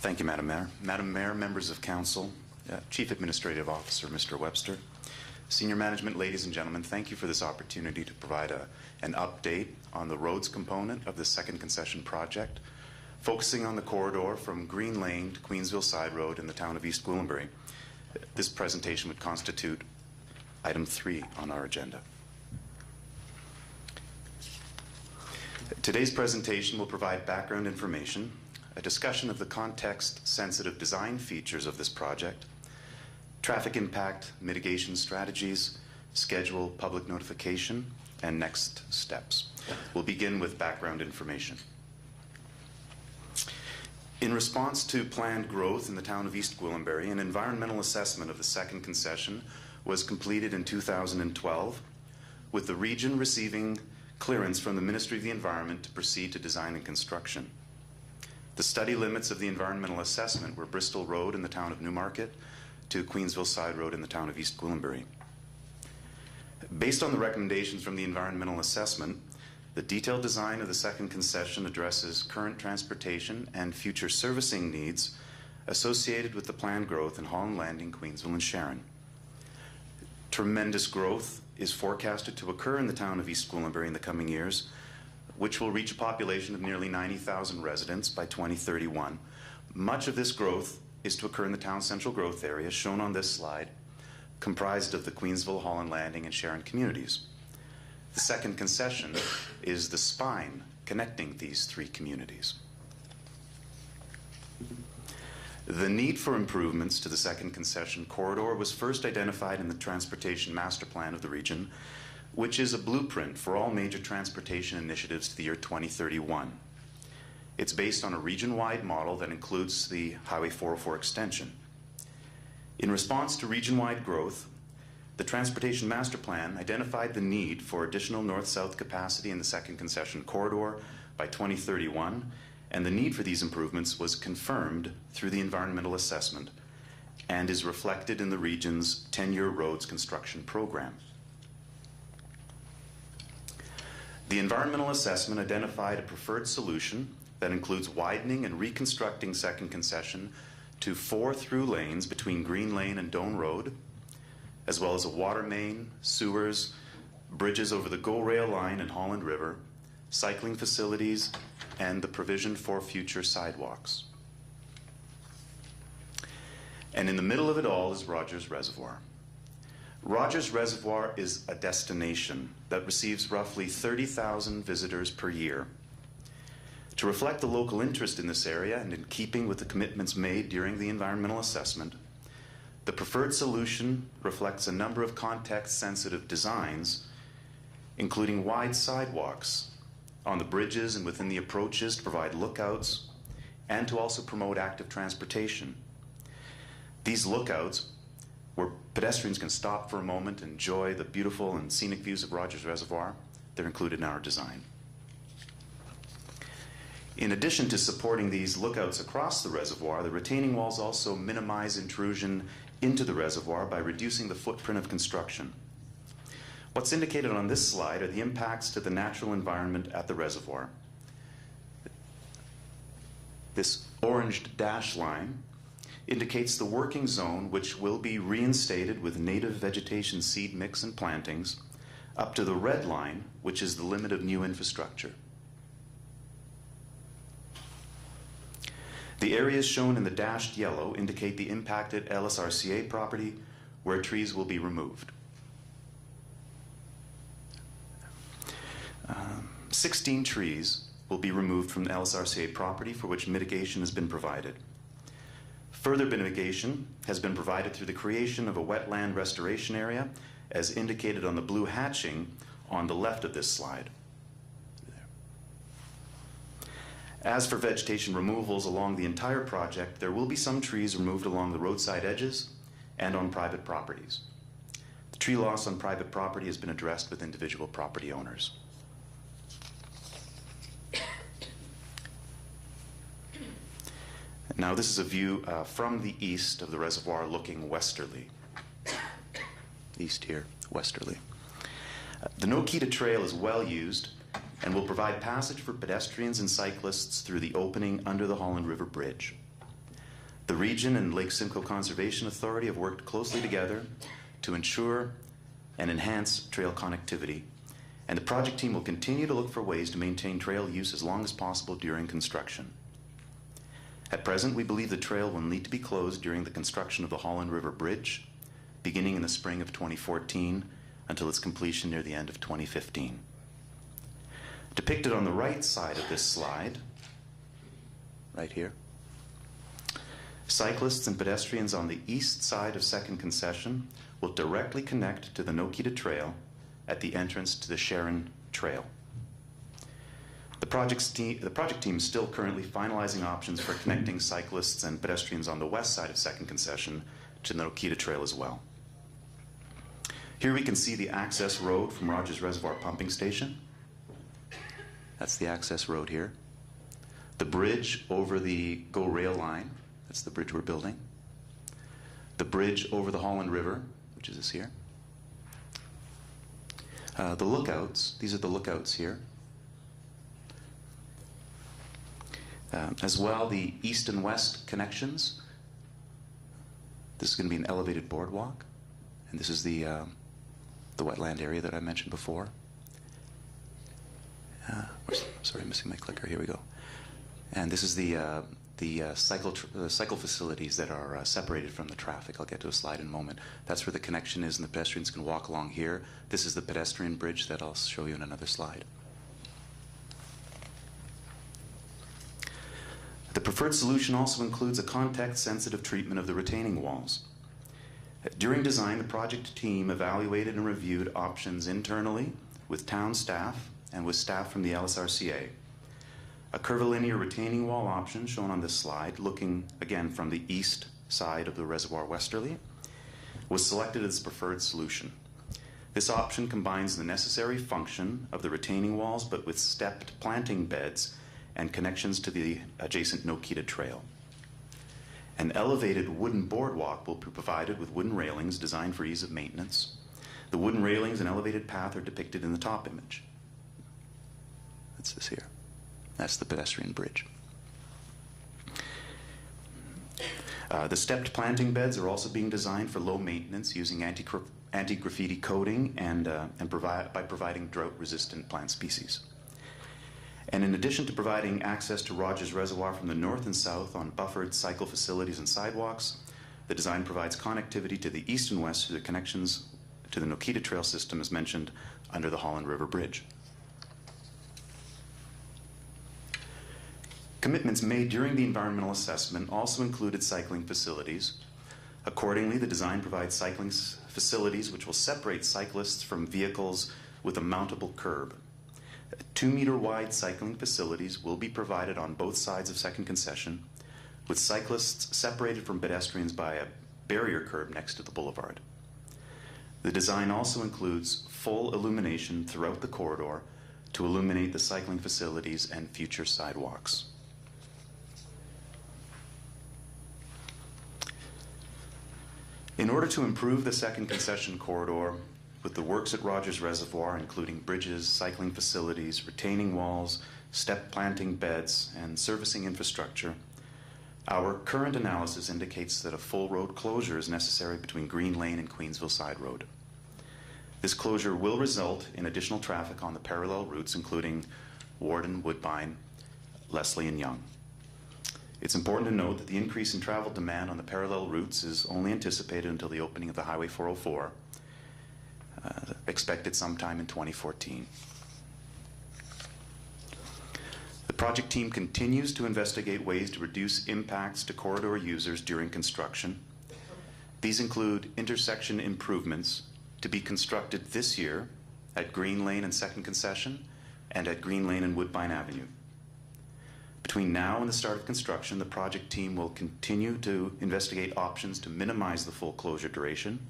Thank you, Madam Mayor. Madam Mayor, members of council, Chief Administrative Officer, Mr. Webster, senior management, ladies and gentlemen, thank you for this opportunity to provide an update on the roads component of the second concession project, focusing on the corridor from Green Lane to Queensville Side Road in the town of East Gwillimbury. This presentation would constitute item 3 on our agenda. Today's presentation will provide background information, a discussion of the context-sensitive design features of this project, traffic impact mitigation strategies, schedule, public notification, and next steps. We'll begin with background information. In response to planned growth in the town of East Gwillimbury, an environmental assessment of the second concession was completed in 2012, with the region receiving clearance from the Ministry of the Environment to proceed to design and construction. The study limits of the environmental assessment were Bristol Road in the town of Newmarket to Queensville Side Road in the town of East Gwillimbury. Based on the recommendations from the environmental assessment, the detailed design of the second concession addresses current transportation and future servicing needs associated with the planned growth in Holland Landing, Queensville, and Sharon. Tremendous growth is forecasted to occur in the town of East Gwillimbury in the coming years, which will reach a population of nearly 90,000 residents by 2031. Much of this growth is to occur in the town's central growth area, shown on this slide, comprised of the Queensville, Holland Landing, and Sharon communities. The second concession is the spine connecting these three communities. The need for improvements to the second concession corridor was first identified in the Transportation Master Plan of the region, which is a blueprint for all major transportation initiatives to the year 2031. It's based on a region-wide model that includes the Highway 404 extension. In response to region-wide growth, the Transportation Master Plan identified the need for additional north-south capacity in the second concession corridor by 2031, and the need for these improvements was confirmed through the environmental assessment and is reflected in the region's 10-year roads construction program. The environmental assessment identified a preferred solution that includes widening and reconstructing second concession to 4 through lanes between Green Lane and Doane Road, as well as a water main, sewers, bridges over the GO Rail line and Holland River, cycling facilities, and the provision for future sidewalks. And in the middle of it all is Rogers Reservoir. Rogers Reservoir is a destination that receives roughly 30,000 visitors per year. To reflect the local interest in this area and in keeping with the commitments made during the environmental assessment, the preferred solution reflects a number of context-sensitive designs, including wide sidewalks on the bridges and within the approaches to provide lookouts and to also promote active transportation. These lookouts, where pedestrians can stop for a moment and enjoy the beautiful and scenic views of Rogers Reservoir, they're included in our design. In addition to supporting these lookouts across the reservoir, the retaining walls also minimize intrusion into the reservoir by reducing the footprint of construction. What's indicated on this slide are the impacts to the natural environment at the reservoir. This orange dash line indicates the working zone, which will be reinstated with native vegetation seed mix and plantings, up to the red line, which is the limit of new infrastructure. The areas shown in the dashed yellow indicate the impacted LSRCA property where trees will be removed. 16 trees will be removed from the LSRCA property for which mitigation has been provided. Further mitigation has been provided through the creation of a wetland restoration area, as indicated on the blue hatching on the left of this slide. As for vegetation removals along the entire project, there will be some trees removed along the roadside edges and on private properties. The tree loss on private property has been addressed with individual property owners. Now this is a view from the east of the reservoir looking westerly. East here, westerly. The No-Kita Trail is well used and will provide passage for pedestrians and cyclists through the opening under the Holland River Bridge. The region and Lake Simcoe Conservation Authority have worked closely together to ensure and enhance trail connectivity, and the project team will continue to look for ways to maintain trail use as long as possible during construction. At present, we believe the trail will need to be closed during the construction of the Holland River Bridge, beginning in the spring of 2014 until its completion near the end of 2015. Depicted on the right side of this slide, right here, cyclists and pedestrians on the east side of Second Concession will directly connect to the Nokita Trail at the entrance to the Sharon Trail. The project team is still currently finalizing options for connecting cyclists and pedestrians on the west side of Second Concession to the Nokita Trail as well. Here we can see the access road from Rogers Reservoir Pumping Station. That's the access road here. The bridge over the GO rail line, that's the bridge we're building. The bridge over the Holland River, which is this here. The lookouts, these are the lookouts here. As well, the east and west connections. This is going to be an elevated boardwalk, and this is the wetland area that I mentioned before. Sorry, I'm missing my clicker. Here we go. And this is the cycle facilities that are separated from the traffic. I'll get to a slide in a moment. That's where the connection is, and the pedestrians can walk along here. This is the pedestrian bridge that I'll show you in another slide. The preferred solution also includes a context-sensitive treatment of the retaining walls. During design, the project team evaluated and reviewed options internally with town staff and with staff from the LSRCA. A curvilinear retaining wall option shown on this slide, looking again from the east side of the reservoir westerly, was selected as the preferred solution. This option combines the necessary function of the retaining walls but with stepped planting beds and connections to the adjacent Nokita Trail. An elevated wooden boardwalk will be provided with wooden railings designed for ease of maintenance. The wooden railings and elevated path are depicted in the top image. That's this here. That's the pedestrian bridge. The stepped planting beds are also being designed for low maintenance using anti-graffiti coating and by providing drought-resistant plant species. And in addition to providing access to Rogers Reservoir from the north and south on buffered cycle facilities and sidewalks, the design provides connectivity to the east and west through the connections to the Nokita Trail system as mentioned under the Holland River Bridge. Commitments made during the environmental assessment also included cycling facilities. Accordingly, the design provides cycling facilities which will separate cyclists from vehicles with a mountable curb. 2-meter wide cycling facilities will be provided on both sides of Second Concession, with cyclists separated from pedestrians by a barrier curb next to the boulevard. The design also includes full illumination throughout the corridor to illuminate the cycling facilities and future sidewalks. In order to improve the Second Concession corridor, with the works at Rogers Reservoir, including bridges, cycling facilities, retaining walls, step planting beds, and servicing infrastructure, our current analysis indicates that a full road closure is necessary between Green Lane and Queensville Side Road. This closure will result in additional traffic on the parallel routes, including Warden, Woodbine, Leslie, and Yonge. It's important to note that the increase in travel demand on the parallel routes is only anticipated until the opening of the Highway 404, expected sometime in 2014. The project team continues to investigate ways to reduce impacts to corridor users during construction. These include intersection improvements to be constructed this year at Green Lane and Second Concession and at Green Lane and Woodbine Avenue. Between now and the start of construction, the project team will continue to investigate options to minimize the full closure duration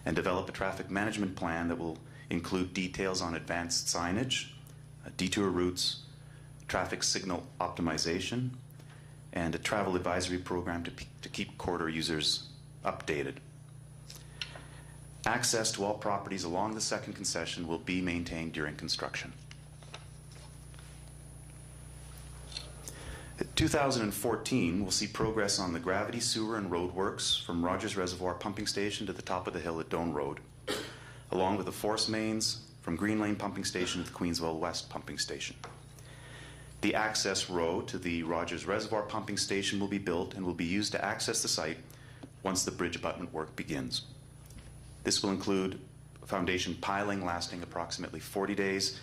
and develop a traffic management plan that will include details on advanced signage, detour routes, traffic signal optimization, and a travel advisory program to keep corridor users updated. Access to all properties along the Second Concession will be maintained during construction. 2014 will see progress on the gravity, sewer, and road works from Rogers Reservoir pumping station to the top of the hill at Doane Road, along with the force mains from Green Lane pumping station to the Queensville West pumping station. The access road to the Rogers Reservoir pumping station will be built and will be used to access the site once the bridge abutment work begins. This will include foundation piling lasting approximately 40 days,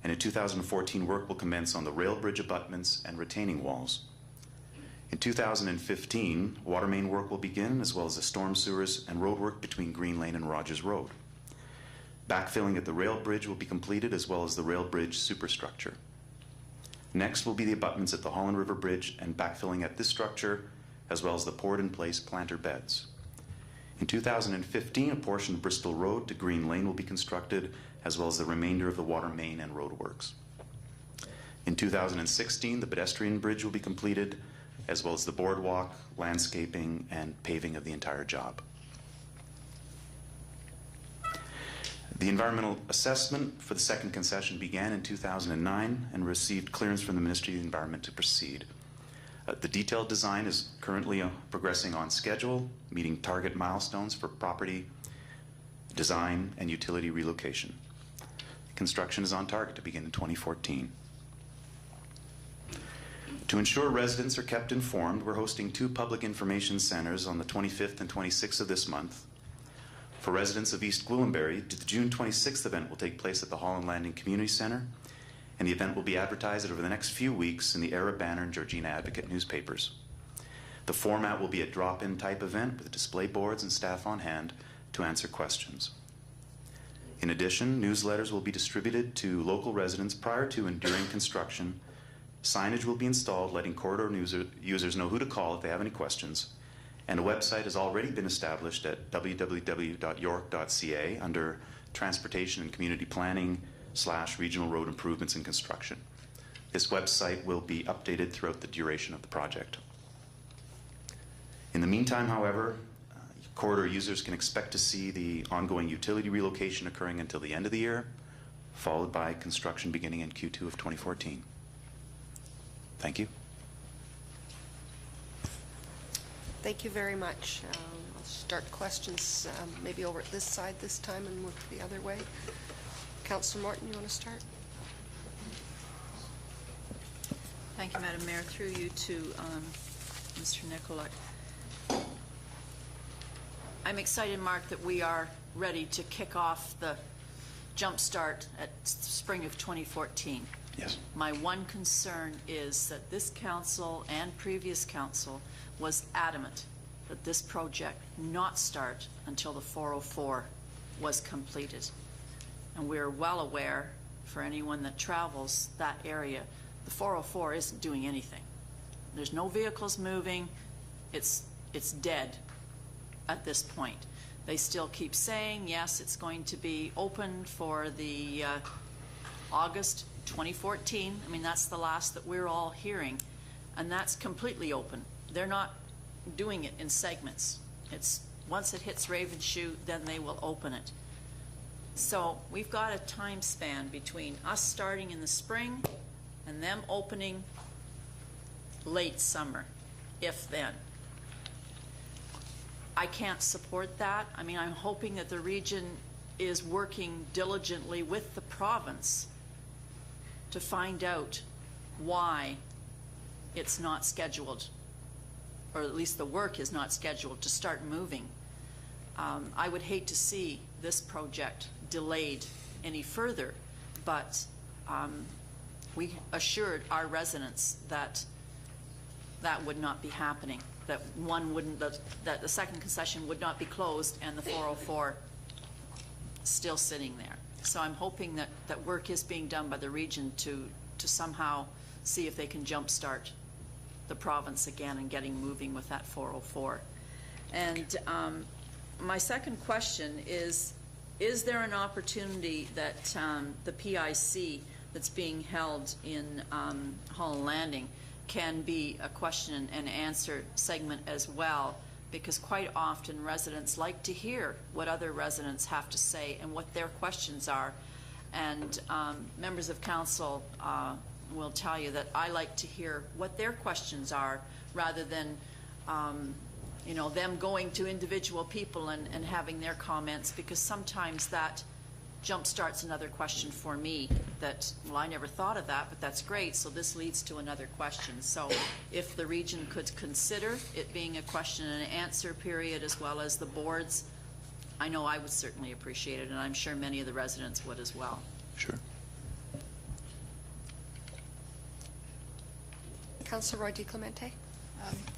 and in 2014 work will commence on the rail bridge abutments and retaining walls. In 2015, water main work will begin, as well as the storm sewers and road work between Green Lane and Rogers Road. Backfilling at the rail bridge will be completed, as well as the rail bridge superstructure. Next will be the abutments at the Holland River Bridge and backfilling at this structure, as well as the poured-in-place planter beds. In 2015, a portion of Bristol Road to Green Lane will be constructed, as well as the remainder of the water main and road works. In 2016, the pedestrian bridge will be completed, as well as the boardwalk, landscaping, and paving of the entire job. The environmental assessment for the second concession began in 2009 and received clearance from the Ministry of the Environment to proceed. The detailed design is currently progressing on schedule, meeting target milestones for property, design, and utility relocation. Construction is on target to begin in 2014. To ensure residents are kept informed, we're hosting 2 public information centers on the 25th and 26th of this month. For residents of East Gwillimbury, the June 26th event will take place at the Holland Landing Community Center, and the event will be advertised over the next few weeks in the Era Banner and Georgina Advocate newspapers. The format will be a drop-in type event with display boards and staff on hand to answer questions. In addition, newsletters will be distributed to local residents prior to and during construction. Signage will be installed letting corridor users know who to call if they have any questions, and a website has already been established at www.york.ca under Transportation and Community Planning / Regional Road Improvements and Construction. This website will be updated throughout the duration of the project. In the meantime, however, corridor users can expect to see the ongoing utility relocation occurring until the end of the year, followed by construction beginning in Q2 of 2014. Thank you. Thank you very much. I'll start questions maybe over at this side this time and move the other way. Councillor Morton, you want to start? Thank you, Madam Mayor. Through you to Mr. Nicolak. I'm excited, Mark, that we are ready to kick off the jumpstart at spring of 2014. Yes. My one concern is that this council and previous council was adamant that this project not start until the 404 was completed. And we're well aware, for anyone that travels that area, the 404 isn't doing anything. There's no vehicles moving. It's dead at this point. They still keep saying, yes, it's going to be open for the August 2014. I mean, that's the last that we're all hearing, and that's completely open. They're not doing it in segments. It's once it hits Ravenshoe, then they will open it. So we've got a time span between us starting in the spring and them opening late summer, if then. I can't support that. I mean, I'm hoping that the region is working diligently with the province to find out why it's not scheduled, or at least the work is not scheduled to start moving. I would hate to see this project delayed any further, but we assured our residents that that would not be happening, that that the second concession would not be closed and the 404 still sitting there. So I'm hoping that work is being done by the region to somehow see if they can jumpstart the province again and getting moving with that 404. And my second question is there an opportunity that the PIC that's being held in Holland Landing can be a question and answer segment as well, because quite often residents like to hear what other residents have to say and what their questions are. And members of council will tell you that I like to hear what their questions are rather than, you know, them going to individual people and having their comments, because sometimes that jumpstarts another question for me that, well, I never thought of that, but that's great, so this leads to another question. So if the region could consider it being a question and answer period as well as the boards, I know I would certainly appreciate it, and I'm sure many of the residents would as well. Sure. Councillor Roy DiClemente.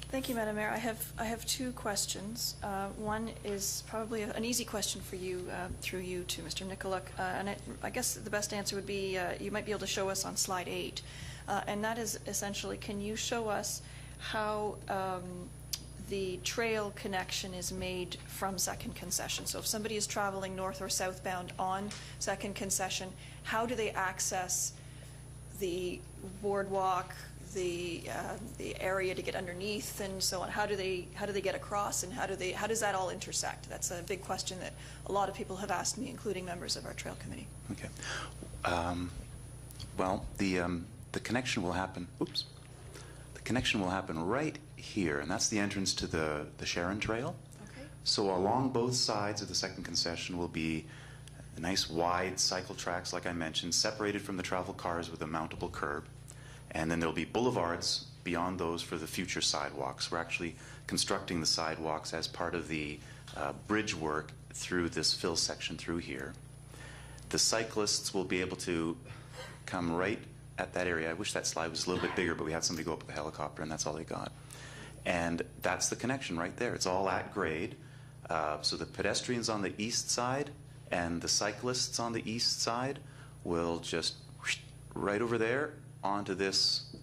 Thank you, Madam Mayor. I have two questions. One is probably an easy question for you, through you to Mr. Nicoluk, and I guess the best answer would be you might be able to show us on slide 8, and that is essentially, can you show us how the trail connection is made from Second Concession? So if somebody is traveling north or southbound on Second Concession, how do they access the boardwalk, the area to get underneath, and so on? How do they get across, and how does that all intersect? That's a big question that a lot of people have asked me, including members of our trail committee. Okay. Well, the connection will happen. Oops. The connection will happen right here, and that's the entrance to the Sharon Trail. Okay. So along both sides of the Second Concession will be nice wide cycle tracks, like I mentioned, separated from the travel cars with a mountable curb. And then there'll be boulevards beyond those for the future sidewalks. We're actually constructing the sidewalks as part of the bridge work through this fill section through here. The cyclists will be able to come right at that area. I wish that slide was a little bit bigger, but we had somebody go up with a helicopter, and that's all they got. And that's the connection right there. It's all at grade. So the pedestrians on the east side and the cyclists on the east side will just right over there onto this,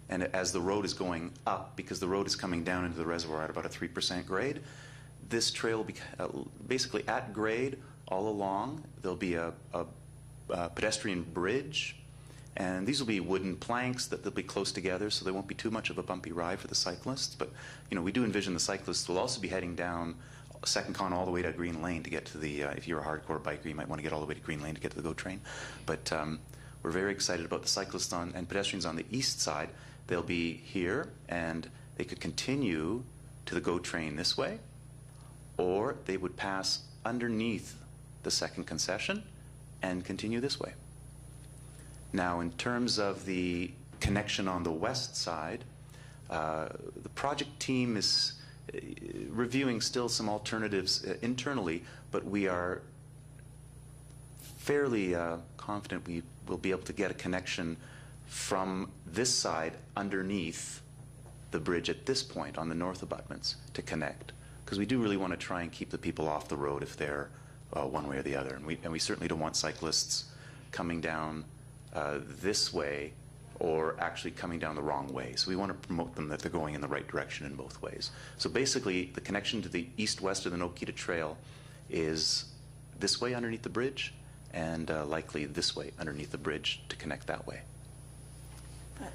and as the road is going up, because the road is coming down into the reservoir at about a 3% grade, this trail will be basically at grade all along. There'll be a pedestrian bridge, and these will be wooden planks that they'll be close together, so there won't be too much of a bumpy ride for the cyclists. But you know, we do envision the cyclists will also be heading down Second Con all the way to Green Lane to get to the, if you're a hardcore biker, you might want to get all the way to Green Lane to get to the GO train. But we're very excited about the cyclists and pedestrians on the east side. They'll be here, and they could continue to the GO train this way, or they would pass underneath the Second Concession and continue this way. Now, in terms of the connection on the west side, the project team is reviewing still some alternatives internally, but we are fairly confident we will be able to get a connection from this side underneath the bridge at this point on the north abutments to connect, because we do really want to try and keep the people off the road if they're one way or the other, and we certainly don't want cyclists coming down this way or actually coming down the wrong way. So we want to promote them that they're going in the right direction in both ways. So basically, the connection to the east-west of the Nokita Trail is this way underneath the bridge, and likely this way underneath the bridge to connect that way.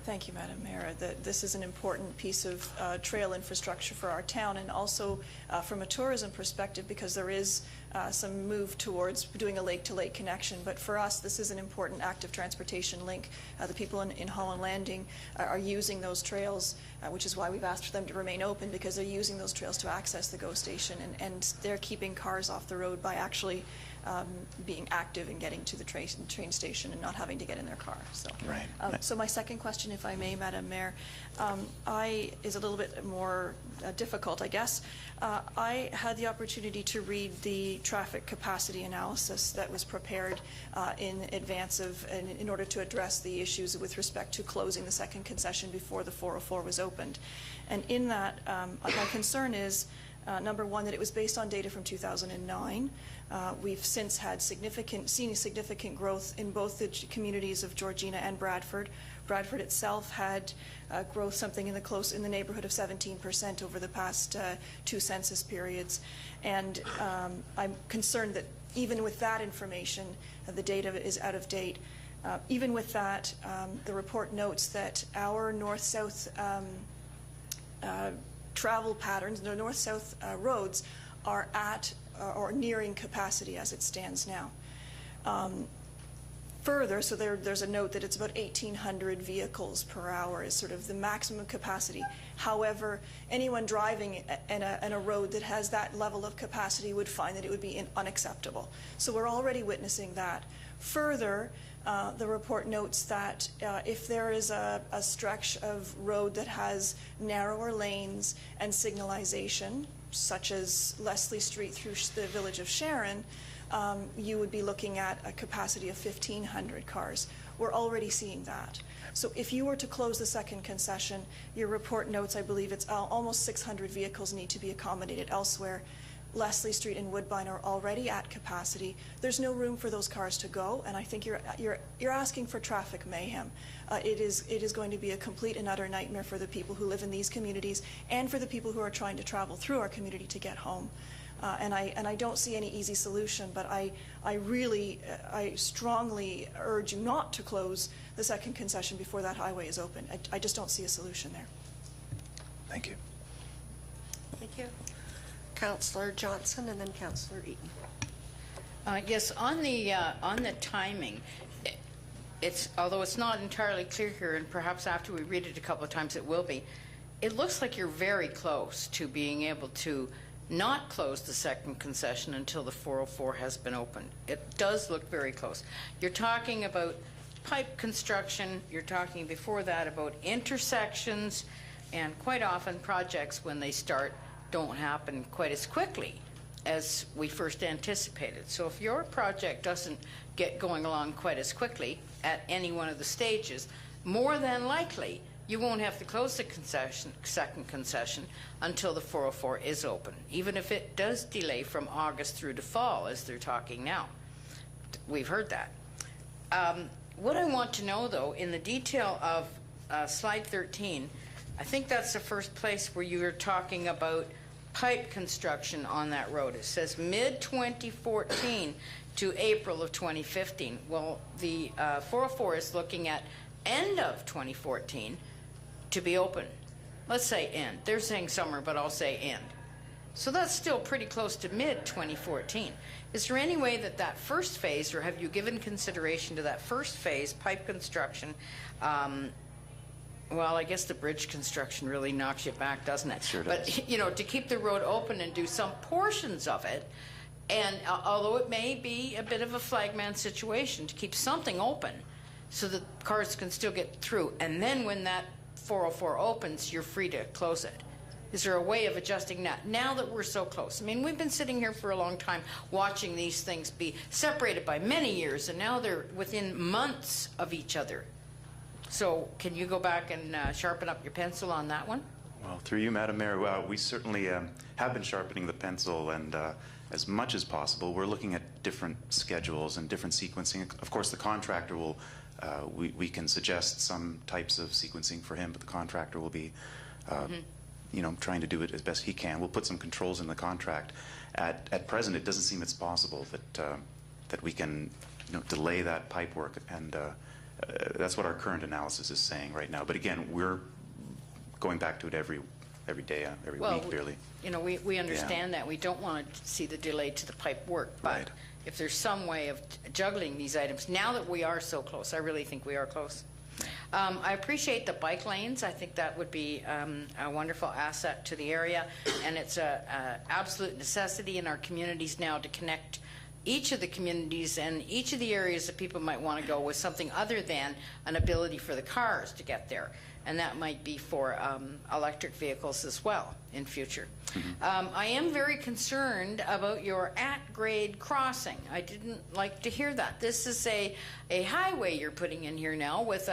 Thank you, Madam Mayor. This is an important piece of trail infrastructure for our town, and also from a tourism perspective, because there is some move towards doing a lake-to-lake connection. But for us, this is an important active transportation link. The people in Holland Landing are using those trails, which is why we've asked for them to remain open, because they're using those trails to access the GO station, and they're keeping cars off the road by actually being active and getting to the train station and not having to get in their car. So, Right. So my second question, if I may, Madam Mayor, is a little bit more difficult, I guess. I had the opportunity to read the traffic capacity analysis that was prepared in advance of, in order to address the issues with respect to closing the Second Concession before the 404 was opened. And in that, my concern is, number one, that it was based on data from 2009. We've since had seen significant growth in both the communities of Georgina and Bradford. Bradford itself had growth something in the neighborhood of 17% over the past 2 census periods. And I'm concerned that even with that information, the data is out of date. Even with that, the report notes that our north-south travel patterns, the north-south roads, are at or nearing capacity as it stands now. Further, so there's a note that it's about 1,800 vehicles per hour is sort of the maximum capacity. However, anyone driving in a road that has that level of capacity would find that it would be unacceptable. So we're already witnessing that. Further, the report notes that if there is a stretch of road that has narrower lanes and signalization, such as Leslie Street through the village of Sharon, you would be looking at a capacity of 1,500 cars. We're already seeing that. So if you were to close the second concession, your report notes, I believe it's almost 600 vehicles need to be accommodated elsewhere. Leslie Street and Woodbine are already at capacity. There's no room for those cars to go, and I think you're asking for traffic mayhem. It is going to be a complete and utter nightmare for the people who live in these communities and for the people who are trying to travel through our community to get home. And I don't see any easy solution, but I strongly urge you not to close the second concession before that highway is open. I just don't see a solution there. Thank you. Thank you. Councillor Johnson and then Councillor Eaton. Yes, on the timing, although it's not entirely clear here, and perhaps after we read it a couple of times it will be, it looks like you're very close to being able to not close the second concession until the 404 has been opened. It does look very close. You're talking about pipe construction, you're talking before that about intersections, and quite often projects, when they start, don't happen quite as quickly as we first anticipated. So if your project doesn't get going along quite as quickly at any one of the stages, more than likely you won't have to close the second concession until the 404 is open, even if it does delay from August through to fall, as they're talking now. We've heard that. What I want to know, though, in the detail of slide 13, I think that's the first place where you were talking about pipe construction on that road. It says mid-2014 to April of 2015. Well, the 404 is looking at end of 2014 to be open. Let's say end. They're saying summer, but I'll say end. So that's still pretty close to mid-2014. Is there any way that that first phase, or have you given consideration to that first phase, pipe construction, well, I guess the bridge construction really knocks you back, doesn't it? Sure does. But, you know, to keep the road open and do some portions of it, and although it may be a bit of a flagman situation, to keep something open so that cars can still get through. And then when that 404 opens, you're free to close it. Is there a way of adjusting that now that we're so close? I mean, we've been sitting here for a long time watching these things be separated by many years, and now they're within months of each other. So can you go back and sharpen up your pencil on that one? Well, through you, Madam Mayor, we certainly have been sharpening the pencil, and as much as possible, we're looking at different schedules and different sequencing. Of course, the contractor will, we can suggest some types of sequencing for him, but the contractor will be, you know, trying to do it as best he can. We'll put some controls in the contract. At present, it doesn't seem it's possible that we can, you know, delay that pipe work, and that's what our current analysis is saying right now. But again, we're going back to it every day, every week, really. You know, we understand that. We don't want to see the delay to the pipe work, but Right. if there's some way of juggling these items, now that we are so close, I really think we are close. I appreciate the bike lanes. I think that would be a wonderful asset to the area, and it's a absolute necessity in our communities now to connect each of the communities and each of the areas that people might want to go with something other than an ability for the cars to get there. And that might be for electric vehicles as well in future. I am very concerned about your at-grade crossing. I didn't like to hear that. This is a highway you're putting in here now with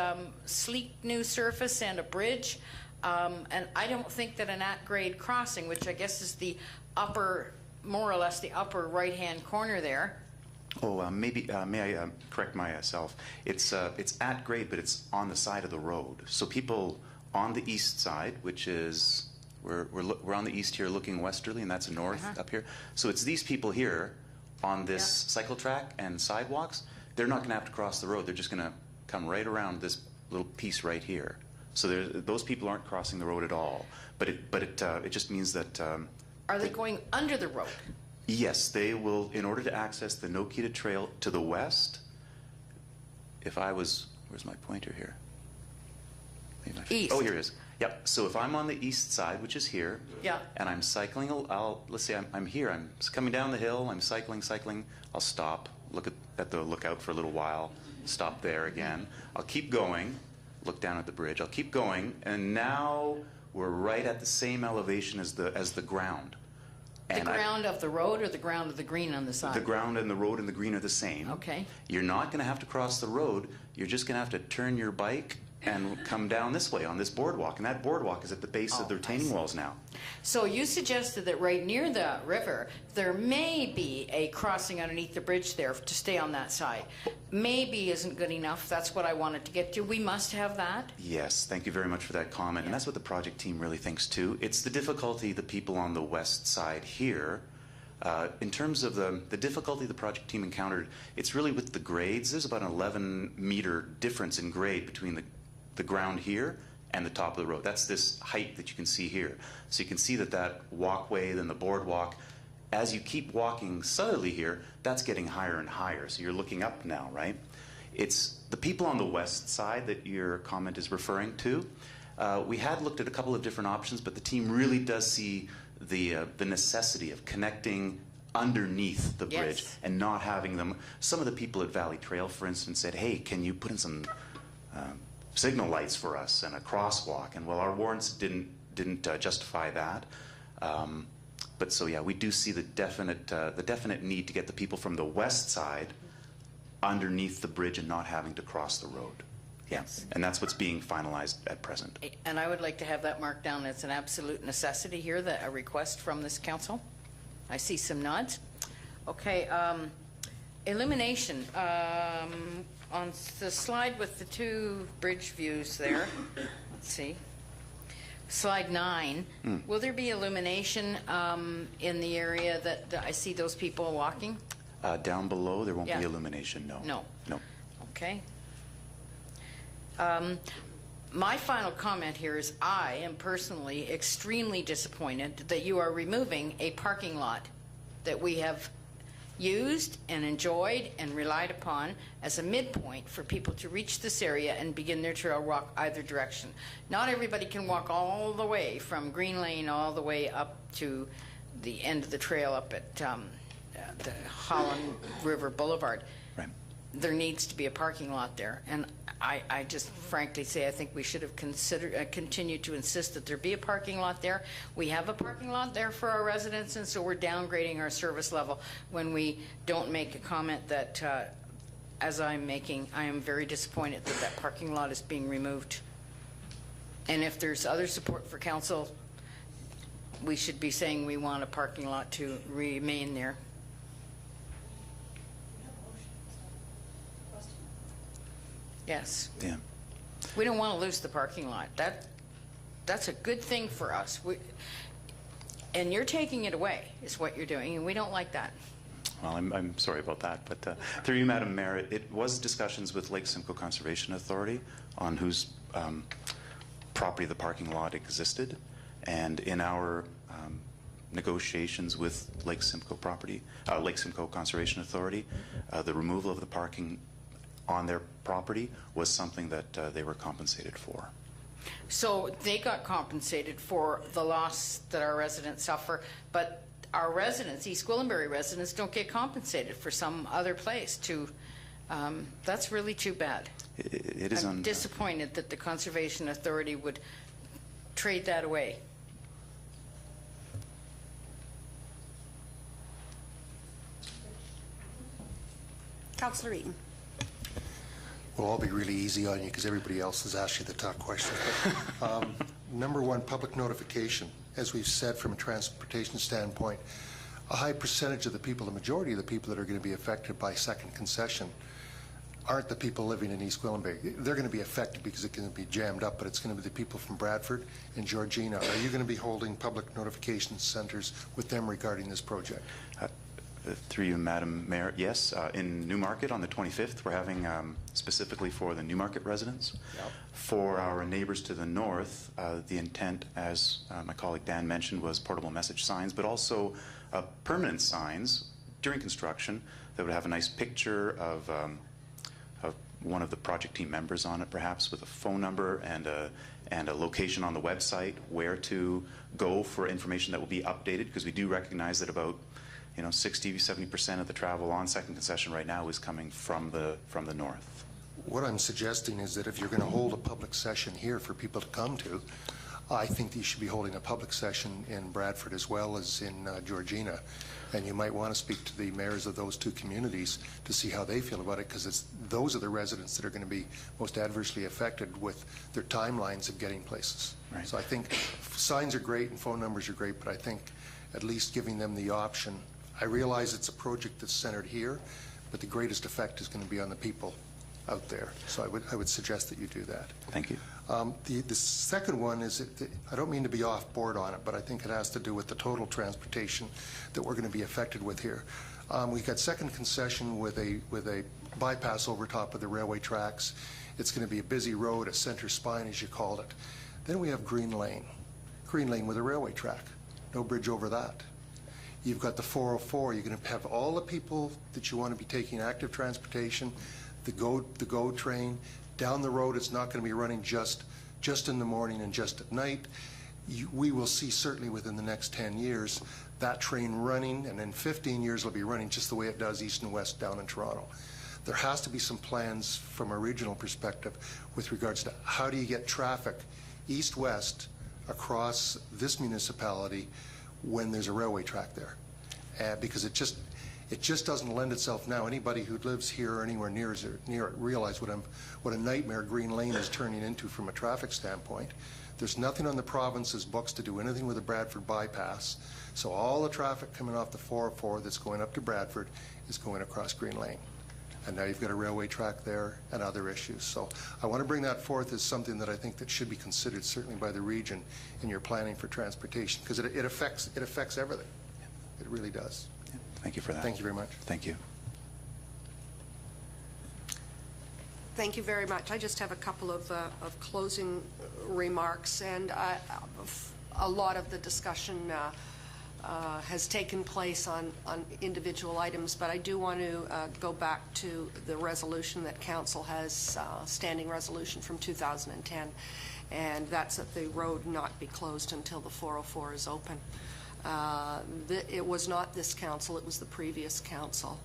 sleek new surface and a bridge. And I don't think that an at-grade crossing, which I guess is the upper, more or less the upper right-hand corner there. Oh, maybe, may I correct myself? It's at grade, but it's on the side of the road. So people on the east side, which is, we're on the east here looking westerly, and that's a north up here. So it's these people here on this cycle track and sidewalks. They're not going to have to cross the road. They're just going to come right around this little piece right here. So those people aren't crossing the road at all. But it just means that... Are they going under the road? Yes, they will, in order to access the Nokita Trail to the west, if I was, where's my pointer here? Maybe my- East. Oh, here it is. Yep. So if I'm on the east side, which is here, Yeah. and I'm cycling, let's say I'm here, I'm coming down the hill, I'm cycling, I'll stop, look at the lookout for a little while, stop there again. I'll keep going, look down at the bridge, I'll keep going, and now we're right at the same elevation as the ground. The And ground of the road or the ground of the green on the side? the ground and the road and the green are the same. Okay. You're not going to have to cross the road. You're just going to have to turn your bike and come down this way on this boardwalk. And that boardwalk is at the base of the retaining walls now. So you suggested that right near the river, there may be a crossing underneath the bridge there to stay on that side. Maybe isn't good enough. That's what I wanted to get to. We must have that. Yes, thank you very much for that comment. And that's what the project team really thinks too. It's the difficulty the people on the west side here, in terms of the difficulty the project team encountered, it's really with the grades. There's about an 11-meter difference in grade between the ground here and the top of the road. That's this height that you can see here. So you can see that walkway, then the boardwalk, as you keep walking southerly here, that's getting higher and higher. So you're looking up now, right? It's the people on the west side that your comment is referring to. We had looked at a couple of different options, but the team really does see the necessity of connecting underneath the bridge Yes. and not having them. Some of the people at Valley Trail, for instance, said, hey, can you put in some signal lights for us and a crosswalk? And well, our warrants didn't justify that. But so yeah, we do see the definite need to get the people from the west side underneath the bridge and not having to cross the road. Yeah. Yes. And that's what's being finalized at present. And I would like to have that marked down as an absolute necessity here, a request from this council. I see some nods. Okay, illumination. On the slide with the two bridge views there, let's see. Slide 9, will there be illumination in the area that I see those people walking? Down below, there won't Yeah. be illumination, no. No. No. Okay. My final comment here is I am personally extremely disappointed that you are removing a parking lot that we have used and enjoyed and relied upon as a midpoint for people to reach this area and begin their trail walk either direction. Not everybody can walk all the way from Green Lane all the way up to the end of the trail up at the Holland River Boulevard. Right. There needs to be a parking lot there, and I just frankly say I think we should have continued to insist that there be a parking lot there. We have a parking lot there for our residents, and so we're downgrading our service level when we don't make a comment that, as I'm making, I am very disappointed that that parking lot is being removed. And if there's other support for council, we should be saying we want a parking lot to remain there. Yes. Yeah. We don't want to lose the parking lot. That's a good thing for us. And you're taking it away, is what you're doing, and we don't like that. Well, I'm sorry about that, but through you, Madam Mayor, it was discussions with Lake Simcoe Conservation Authority on whose property the parking lot existed, and in our negotiations with Lake Simcoe Conservation Authority, the removal of the parking on their property was something that they were compensated for. So they got compensated for the loss that our residents suffer, but our residents, East Gwillimbury residents, don't get compensated for some other place to, that's really too bad. It is I'm disappointed that the Conservation Authority would trade that away. Councillor Eaton. Well, I'll be really easy on you because everybody else has asked you the tough questions. But, number one, public notification. As we've said, from a transportation standpoint, a high percentage of the people, the majority of the people that are going to be affected by second concession aren't the people living in East Gwillimbury. They're going to be affected because it's going to be jammed up, but it's going to be the people from Bradford and Georgina. Are you going to be holding public notification centers with them regarding this project? Through you, Madam Mayor, yes. In Newmarket on the 25th, we're having specifically for the Newmarket residents. Yep. For our neighbors to the north, the intent, as my colleague Dan mentioned, was portable message signs, but also permanent signs during construction that would have a nice picture of one of the project team members on it, perhaps with a phone number and a location on the website where to go for information that will be updated, because we do recognize that about 60-70% of the travel on second concession right now is coming from the north. What I'm suggesting is that if you're going to hold a public session here for people to come to, I think that you should be holding a public session in Bradford as well as in Georgina. And you might want to speak to the mayors of those two communities to see how they feel about it, because those are the residents that are going to be most adversely affected with their timelines of getting places. Right. So I think signs are great and phone numbers are great, but I think at least giving them the option. I realize it's a project that's centered here, but the greatest effect is going to be on the people out there. So I would suggest that you do that. Thank you. The second one is, I don't mean to be off board on it, but I think it has to do with the total transportation that we're going to be affected with here. We've got second concession with a bypass over top of the railway tracks. It's going to be a busy road, a center spine, as you called it. Then we have Green Lane with a railway track. No bridge over that. You've got the 404. You're going to have all the people that you want to be taking active transportation, the GO train. Down the road, it's not going to be running just in the morning and just at night. We will see certainly within the next 10 years that train running, and in 15 years it'll be running just the way it does east and west down in Toronto. There has to be some plans from a regional perspective with regards to how do you get traffic east-west across this municipality when there's a railway track there, because it just doesn't lend itself now. Anybody who lives here or anywhere near it realize what a nightmare Green Lane is turning into from a traffic standpoint. There's nothing on the province's books to do anything with the Bradford bypass, so all the traffic coming off the 404 that's going up to Bradford is going across Green Lane. And now you've got a railway track there and other issues. So I want to bring that forth as something that I think that should be considered certainly by the region in your planning for transportation, because it affects everything. It really does. Thank you for that. Thank you very much. Thank you. Thank you very much. I just have a couple of closing remarks, and a lot of the discussion has taken place on individual items, but I do want to go back to the resolution that Council has, standing resolution from 2010, and that's that the road not be closed until the 404 is open. It was not this council, it was the previous council.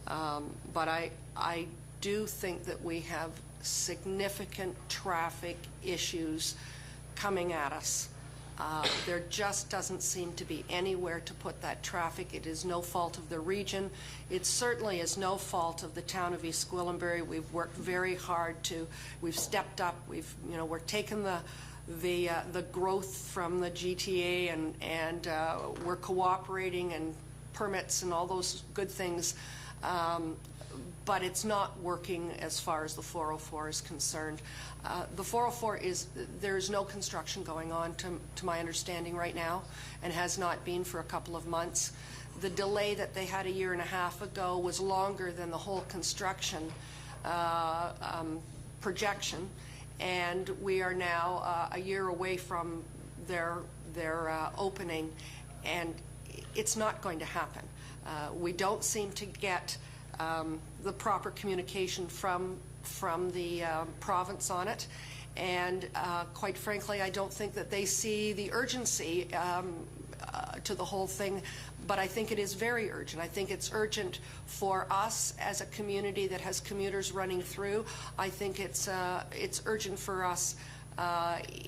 But I do think that we have significant traffic issues coming at us. There just doesn't seem to be anywhere to put that traffic. It is no fault of the region. It certainly is no fault of the town of East Gwillimbury. We've worked very hard we've stepped up. We're taking the growth from the GTA and we're cooperating and permits and all those good things. But it's not working as far as the 404 is concerned. The 404 there's no construction going on to my understanding right now, and has not been for a couple of months. The delay that they had a year and a half ago was longer than the whole construction projection, and we are now a year away from their opening, and it's not going to happen. We don't seem to get the proper communication from the province on it, and quite frankly, I don't think that they see the urgency to the whole thing, but I think it is very urgent. I think it's urgent for us as a community that has commuters running through. I think it's urgent for us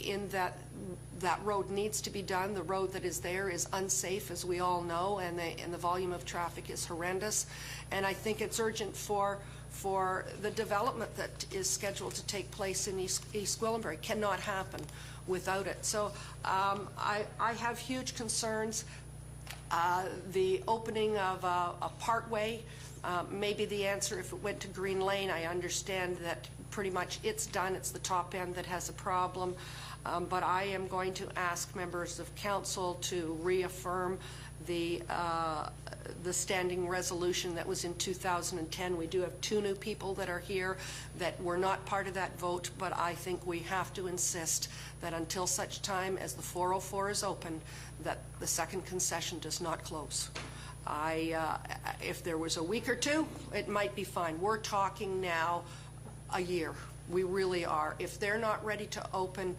in that road needs to be done. The road that is there is unsafe, as we all know, and the volume of traffic is horrendous. And I think it's urgent for the development that is scheduled to take place in East Gwillimbury. Cannot happen without it. So I have huge concerns. The opening of a partway may be the answer if it went to Green Lane. I understand that pretty much it's done. It's the top end that has a problem. But I am going to ask members of council to reaffirm the standing resolution that was in 2010. We do have 2 new people that are here that were not part of that vote, but I think we have to insist that until such time as the 404 is open, that the second concession does not close. If there was a week or two, it might be fine. We're talking now a year. We really are. If they're not ready to open,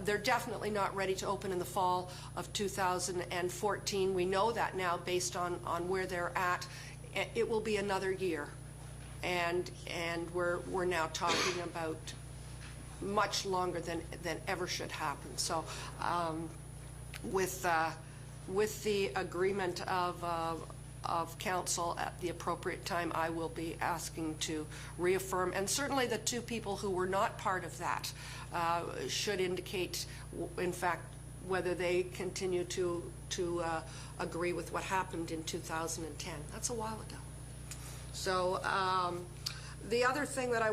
they're definitely not ready to open in the fall of 2014. We know that now based on where they're at. It will be another year. And we're now talking about much longer than ever should happen. So with the agreement of council at the appropriate time, I will be asking to reaffirm, and certainly the two people who were not part of that should indicate, in fact, whether they continue to agree with what happened in 2010. That's a while ago. So the other thing that I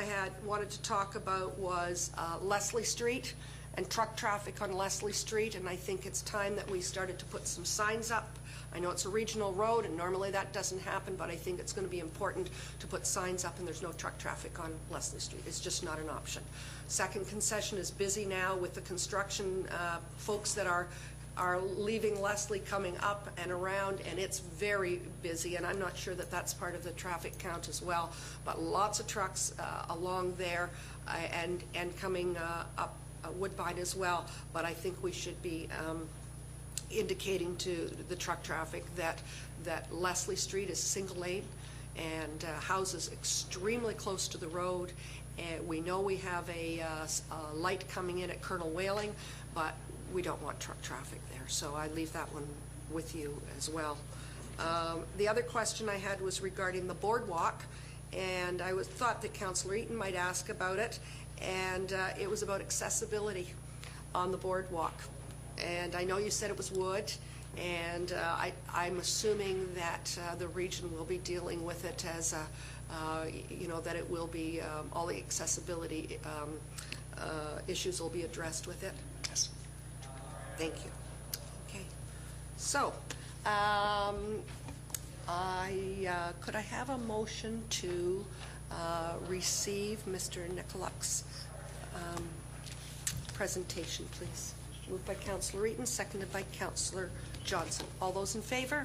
had wanted to talk about was Leslie Street and truck traffic on Leslie Street, and I think it's time that we started to put some signs up. I know it's a regional road, and normally that doesn't happen, but I think it's going to be important to put signs up, and there's no truck traffic on Leslie Street. It's just not an option. Second Concession is busy now with the construction folks that are leaving Leslie coming up and around, and it's very busy, and I'm not sure that that's part of the traffic count as well, but lots of trucks along there and coming up Woodbine as well. But I think we should be indicating to the truck traffic that Leslie Street is single lane and houses extremely close to the road. And we know we have a light coming in at Colonel Whaling, but we don't want truck traffic there. So I leave that one with you as well. The other question I had was regarding the boardwalk, and I thought that Councillor Eaton might ask about it, and it was about accessibility on the boardwalk. And I know you said it was wood, and I'm assuming that the region will be dealing with it as you know, that it will be all the accessibility issues will be addressed with it. Yes. Thank you. Okay. So, could I have a motion to receive Mr. Nicolak's presentation, please? Moved by Councillor Eaton, seconded by Councillor Johnson. All those in favor?